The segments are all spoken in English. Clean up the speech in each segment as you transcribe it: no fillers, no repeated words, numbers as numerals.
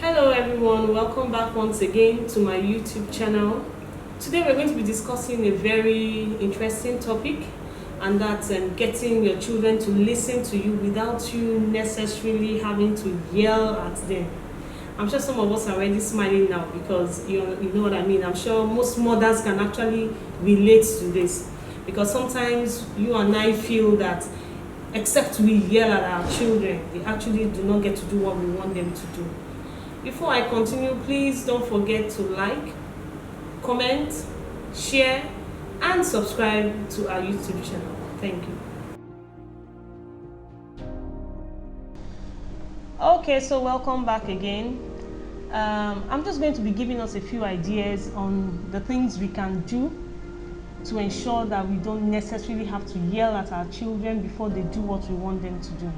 Hello everyone, welcome back once again to my YouTube channel. Today we're going to be discussing a very interesting topic, and that's getting your children to listen to you without you necessarily having to yell at them. I'm sure some of us are already smiling now because you know what I mean. I'm sure most mothers can actually relate to this, because sometimes you and I feel that except we yell at our children, they actually do not get to do what we want them to do. Before I continue, please don't forget to like, comment, share, and subscribe to our YouTube channel. Thank you. Okay, so welcome back again. I'm just going to be giving us a few ideas on the things we can do to ensure that we don't necessarily have to yell at our children before they do what we want them to do.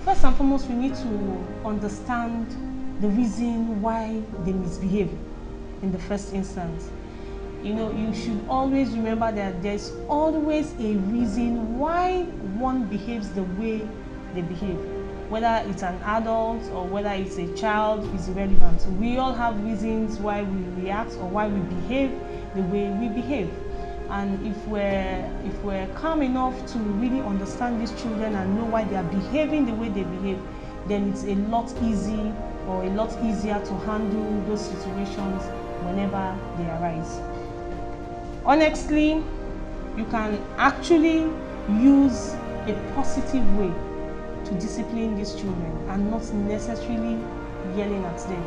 First and foremost, we need to understand the reason why they misbehave in the first instance. You should always remember that there's always a reason why one behaves the way they behave. Whether it's an adult or whether it's a child is irrelevant. We all have reasons why we react or why we behave the way we behave. And if we're calm enough to really understand these children and know why they are behaving the way they behave, then it's a lot easier to handle those situations whenever they arise. Honestly, you can actually use a positive way to discipline these children and not necessarily yelling at them.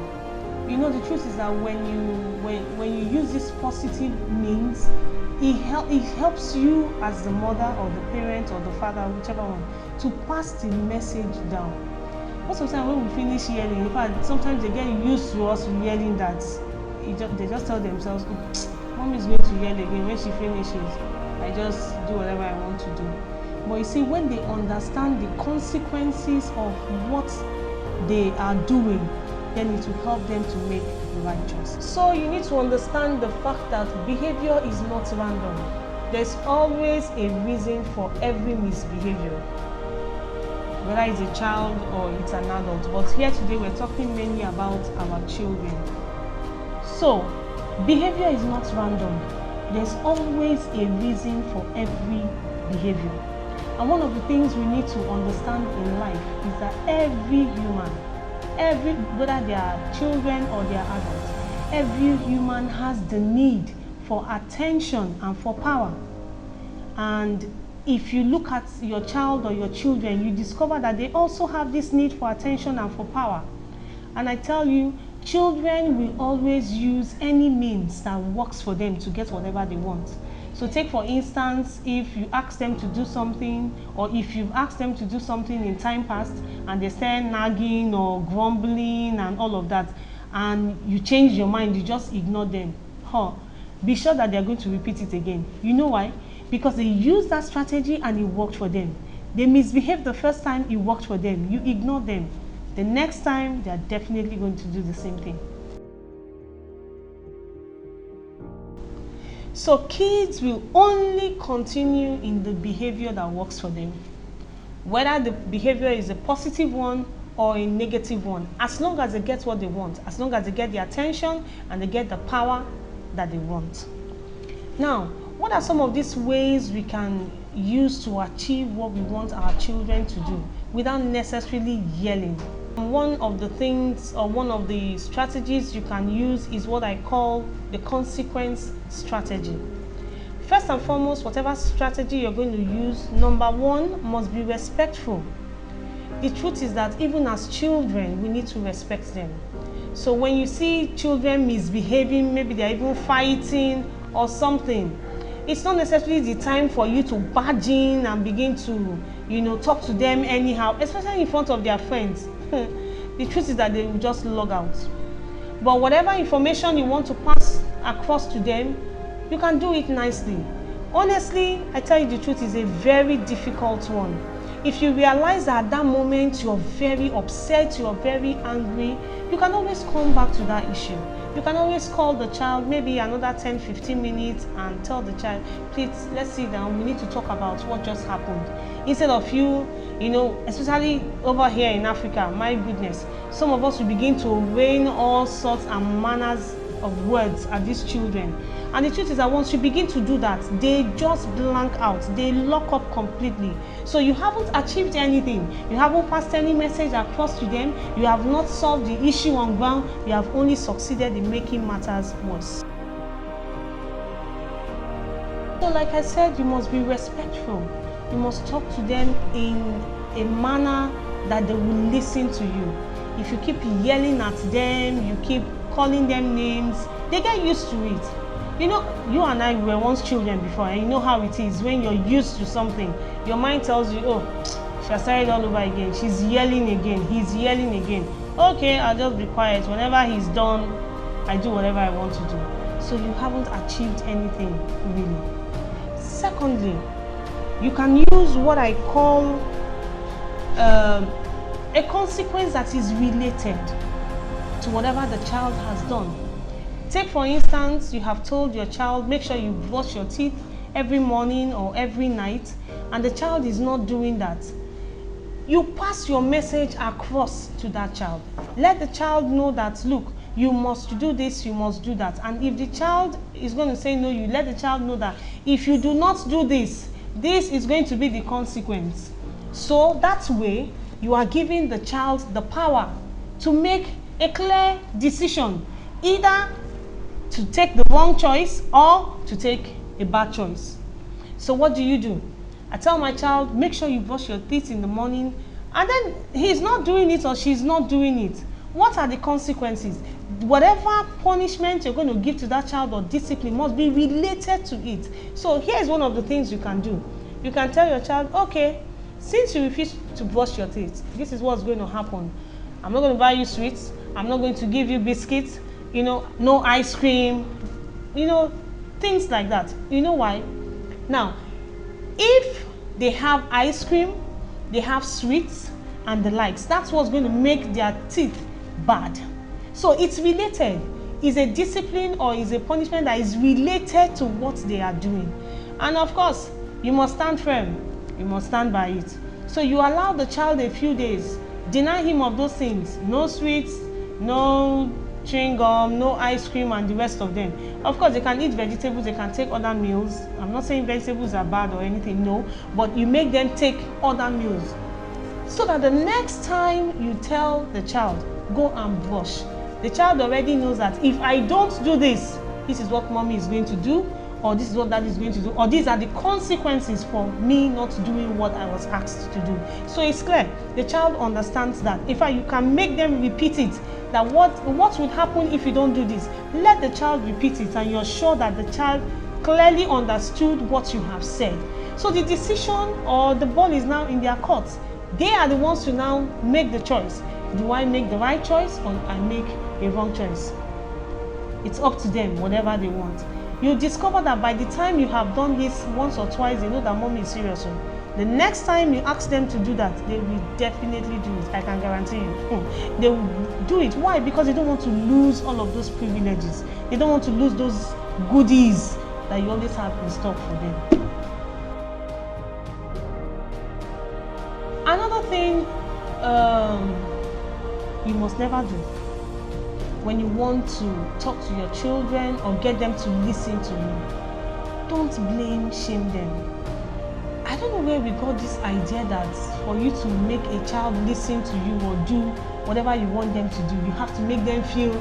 The truth is that when you use this positive means, it helps you as the mother or the parent or the father, whichever one, to pass the message down. Most of the time when we finish yelling, in fact, sometimes they get used to us yelling that they just tell themselves, Mom is going to yell again. When she finishes, I just do whatever I want to do. But you see, when they understand the consequences of what they are doing, then it will help them to make the right choice. So you need to understand the fact that behavior is not random. There's always a reason for every misbehavior, whether it's a child or it's an adult. But here today we're talking mainly about our children. So behavior is not random. There's always a reason for every behavior. And one of the things we need to understand in life is that every human, whether they are children or they are adults, every human has the need for attention and for power. And if you look at your child or your children, you discover that they also have this need for attention and for power. And I tell you, children will always use any means that works for them to get whatever they want. So take for instance, if you ask them to do something, or if you've asked them to do something in time past and they start nagging or grumbling and all of that, and you change your mind, you just ignore them, be sure that they're going to repeat it again. You know why? Because they used that strategy and it worked for them. They misbehaved the first time, it worked for them. You ignore them. The next time, they're definitely going to do the same thing. So kids will only continue in the behavior that works for them, whether the behavior is a positive one or a negative one, as long as they get what they want, as long as they get the attention and they get the power that they want. Now, what are some of these ways we can use to achieve what we want our children to do without necessarily yelling? One of the things, or one of the strategies you can use is what I call the consequence strategy. First and foremost, whatever strategy you're going to use, number one, must be respectful. The truth is that even as children, we need to respect them. So when you see children misbehaving, maybe they're even fighting or something, it's not necessarily the time for you to barge in and begin to, talk to them anyhow, especially in front of their friends. The truth is that they will just log out. But whatever information you want to pass across to them, you can do it nicely. Honestly, I tell you the truth, is a very difficult one. If you realize that at that moment you're very upset, you're very angry, you can always come back to that issue. You can always call the child maybe another 10-15 minutes and tell the child, please, let's sit down, we need to talk about what just happened. Instead of you, especially over here in Africa, my goodness, some of us will begin to rain all sorts and manners of words at these children. And the truth is that once you begin to do that, they just blank out. They lock up completely. So you haven't achieved anything. You haven't passed any message across to them. You have not solved the issue on ground. You have only succeeded in making matters worse. So like I said, you must be respectful. You must talk to them in a manner that they will listen to you. If you keep yelling at them, you keep calling them names, they get used to it. You and I were once children before, and you know how it is when you're used to something. Your mind tells you, oh, she has started all over again. She's yelling again. He's yelling again. Okay, I'll just be quiet. Whenever he's done, I do whatever I want to do. So you haven't achieved anything, really. Secondly, you can use what I call a consequence that is related to whatever the child has done. Take for instance, you have told your child, make sure you brush your teeth every morning or every night, and the child is not doing that. You pass your message across to that child. Let the child know that, look, you must do this, you must do that. And if the child is going to say no, you let the child know that if you do not do this, this is going to be the consequence. So that way, you are giving the child the power to make a clear decision, either to take the wrong choice or to take a bad choice. So what do? I tell my child, make sure you brush your teeth in the morning, and then he's not doing it or she's not doing it. What are the consequences? Whatever punishment you're going to give to that child or discipline must be related to it. So here's one of the things you can do. You can tell your child, okay, since you refuse to brush your teeth, this is what's going to happen. I'm not going to buy you sweets. I'm not going to give you biscuits. No ice cream. Things like that. You know why? Now, if they have ice cream, they have sweets and the likes, that's what's going to make their teeth bad. So it's related. It's a discipline or is a punishment that is related to what they are doing. And of course, you must stand firm. You must stand by it. So you allow the child a few days. Deny him of those things. No sweets, no chewing gum, no ice cream, and the rest of them. Of course, they can eat vegetables, they can take other meals. I'm not saying vegetables are bad or anything, no. But you make them take other meals. So that the next time you tell the child, go and brush, the child already knows that if I don't do this, this is what mommy is going to do, or this is what daddy is going to do, or these are the consequences for me not doing what I was asked to do. So it's clear. The child understands that. In fact, you can make them repeat it, that what would happen if you don't do this. Let the child repeat it, and you're sure that the child clearly understood what you have said. So the decision or the ball is now in their court. They are the ones to now make the choice. Do I make the right choice or I make a wrong choice? It's up to them, whatever they want. You discover that by the time you have done this once or twice, they know that mommy is serious. The next time you ask them to do that, they will definitely do it. I can guarantee you. They will do it. Why? Because they don't want to lose all of those privileges. They don't want to lose those goodies that you always have in stock for them. Another thing you must never do when you want to talk to your children or get them to listen to you, don't blame, shame them. I don't know where we got this idea that for you to make a child listen to you or do whatever you want them to do, you have to make them feel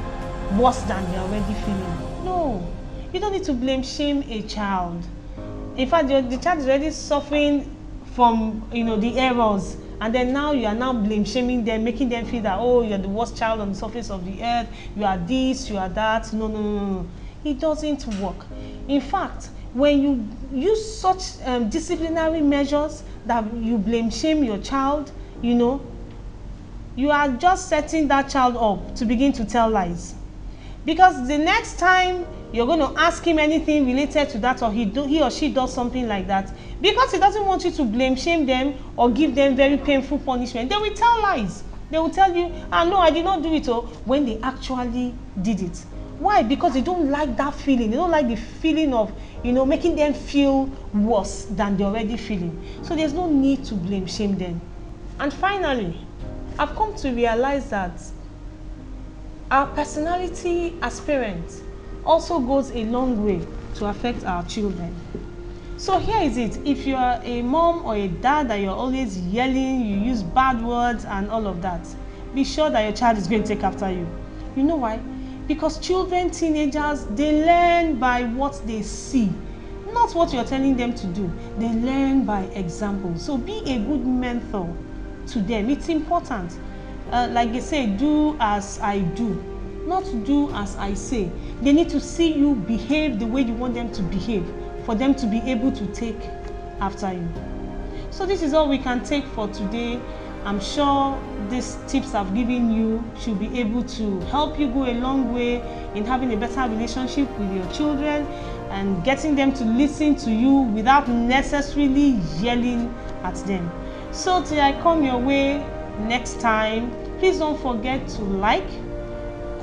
worse than they're already feeling. No, you don't need to blame, shame a child. In fact, the child is already suffering from the errors, and then now you are now blame shaming them, making them feel that, oh, you're the worst child on the surface of the earth, you are this, you are that. No. It doesn't work. In fact, when you use such disciplinary measures that you blame shame your child, you are just setting that child up to begin to tell lies. Because the next time you're going to ask him anything related to that, or he or she does something like that, because he doesn't want you to blame shame them or give them very painful punishment, they will tell lies. They will tell you, no, I did not do it, when they actually did it. Why? Because they don't like that feeling. They don't like the feeling of, making them feel worse than they're already feeling. So there's no need to blame, shame them. And finally, I've come to realize that our personality as parents also goes a long way to affect our children. So here is it. If you are a mom or a dad that you're always yelling, you use bad words and all of that, be sure that your child is going to take after you. You know why? Because children, teenagers, they learn by what they see, not what you're telling them to do. They learn by example. So be a good mentor to them. It's important. Like they say, do as I do, not do as I say. They need to see you behave the way you want them to behave for them to be able to take after you. So this is all we can take for today. I'm sure these tips I've given you should be able to help you go a long way in having a better relationship with your children and getting them to listen to you without necessarily yelling at them. So till I come your way next time, please don't forget to like,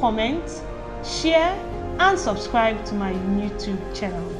comment, share, and subscribe to my YouTube channel.